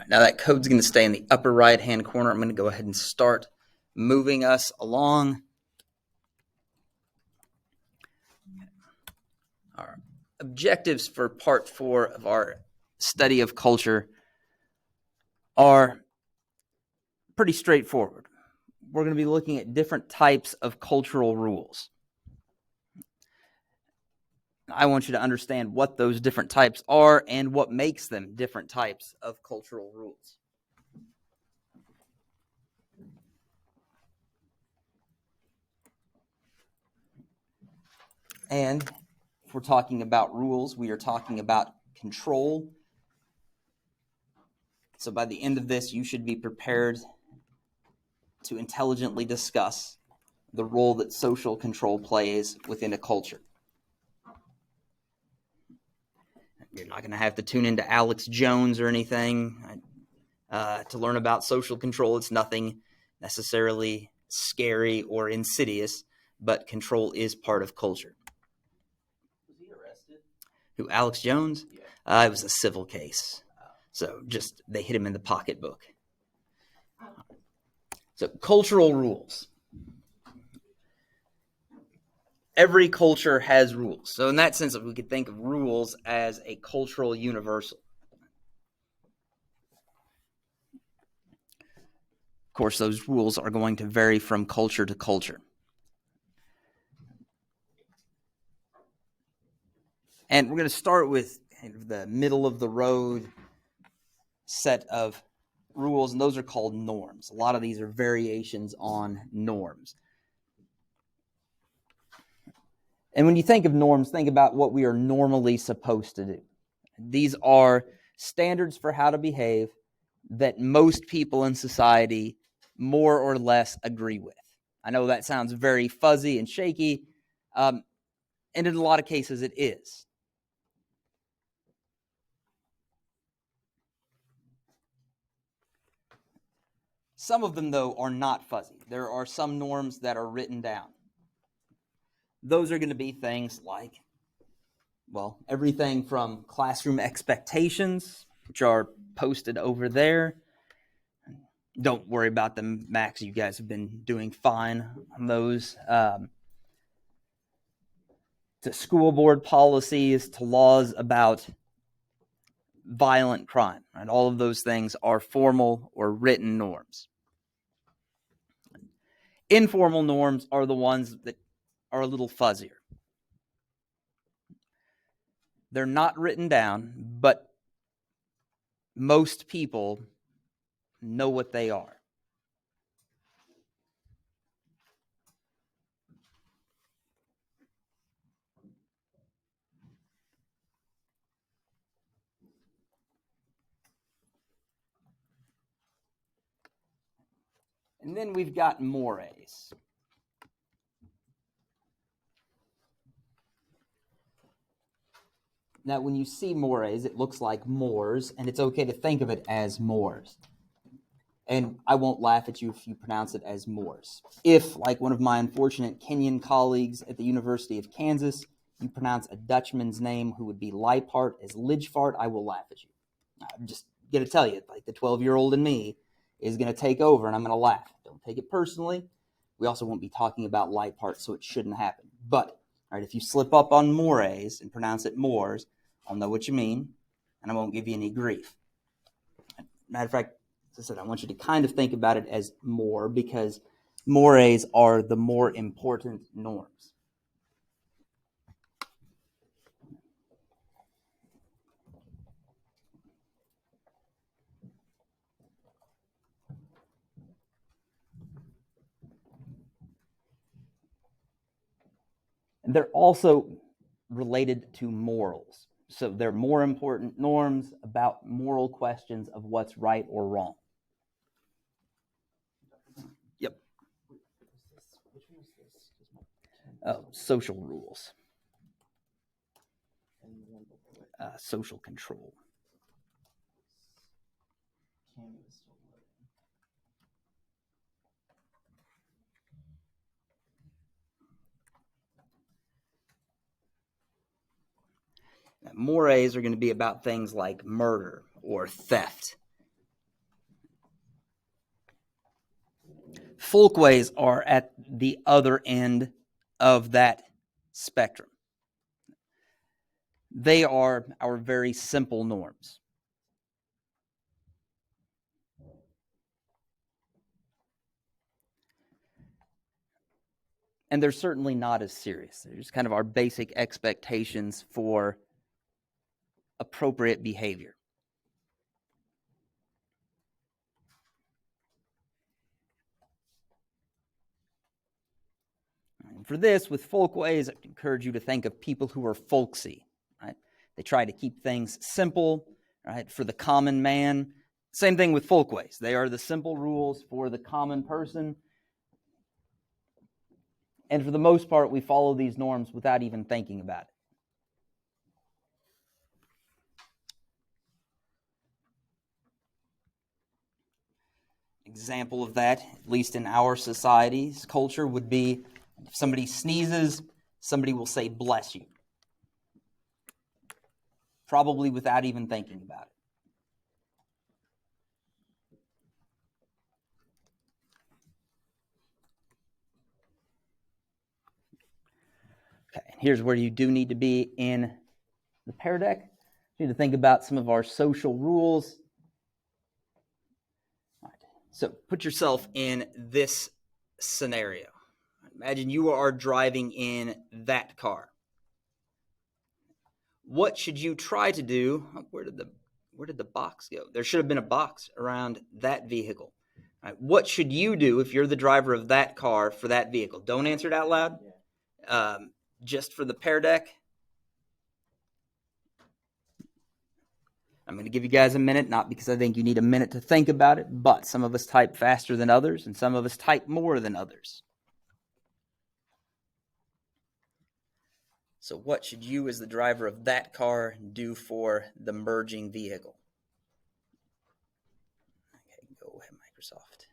Now that code's going to stay in the upper right-hand corner. I'm going to go ahead and start moving us along. Our objectives for part 4 of our study of culture are pretty straightforward. We're going to be looking at different types of cultural rules. I want you to understand what those different types are and what makes them different types of cultural rules. And if we're talking about rules, we are talking about control. So by the end of this, you should be prepared to intelligently discuss the role that social control plays within a culture. You're not going to have to tune into Alex Jones or anything to learn about social control. It's nothing necessarily scary or insidious, but control is part of culture. Was he arrested? Who, Alex Jones? Yeah. It was a civil case. So just they hit him in the pocketbook. So cultural rules. Every culture has rules. So in that sense, we could think of rules as a cultural universal. Of course, those rules are going to vary from culture to culture. And we're going to start with kind of the middle of the road set of rules, and those are called norms. A lot of these are variations on norms. And when you think of norms, think about what we are normally supposed to do. These are standards for how to behave that most people in society more or less agree with. I know that sounds very fuzzy and shaky, and in a lot of cases it is. Some of them, though, are not fuzzy. There are some norms that are written down. Those are going to be things like, well, everything from classroom expectations, which are posted over there. Don't worry about them, Max. You guys have been doing fine on those. To school board policies, to laws about violent crime. And all of those things are formal or written norms. Informal norms are the ones that are a little fuzzier. They're not written down, but most people know what they are. And then we've got mores. Now, when you see mores, it looks like mores, and it's okay to think of it as mores. And I won't laugh at you if you pronounce it as Moors. If, like one of my unfortunate Kenyan colleagues at the University of Kansas, you pronounce a Dutchman's name who would be Leipart as Lidgefart, I will laugh at you. I'm just going to tell you, like the 12-year-old in me is going to take over, and I'm going to laugh. Don't take it personally. We also won't be talking about Leipart, so it shouldn't happen. But, all right, if you slip up on mores and pronounce it Moors, I'll know what you mean, and I won't give you any grief. Matter of fact, as I said, I want you to kind of think about it as more, because mores are the more important norms. And they're also related to morals. So they're more important norms about moral questions of what's right or wrong. Yep. Which one is this? Social rules. And the one before it. Social control. Cammy was still loading. Mores are going to be about things like murder or theft. folkways are at the other end of that spectrum. They are our very simple norms. And they're certainly not as serious. They're just kind of our basic expectations for appropriate behavior. And for this, with folkways, I encourage you to think of people who are folksy, right? They try to keep things simple, right, for the common man. Same thing with folkways. They are the simple rules for the common person. And for the most part, we follow these norms without even thinking about it. Example of that, at least in our society's culture, would be if somebody sneezes, somebody will say, "Bless you." Probably without even thinking about it. Okay, and here's where you do need to be in the Pear Deck. You need to think about some of our social rules. All right. So put yourself in this scenario. Imagine you are driving in that car. What should you try to do? Where did the box go? There should have been a box around that vehicle. All right, what should you do if you're the driver of that car for that vehicle? Don't answer it out loud. Just for the Pear Deck. I'm going to give you guys a minute, not because I think you need a minute to think about it, but some of us type faster than others, and some of us type more than others. So what should you, as the driver of that car, do for the merging vehicle? Okay, go ahead, Microsoft.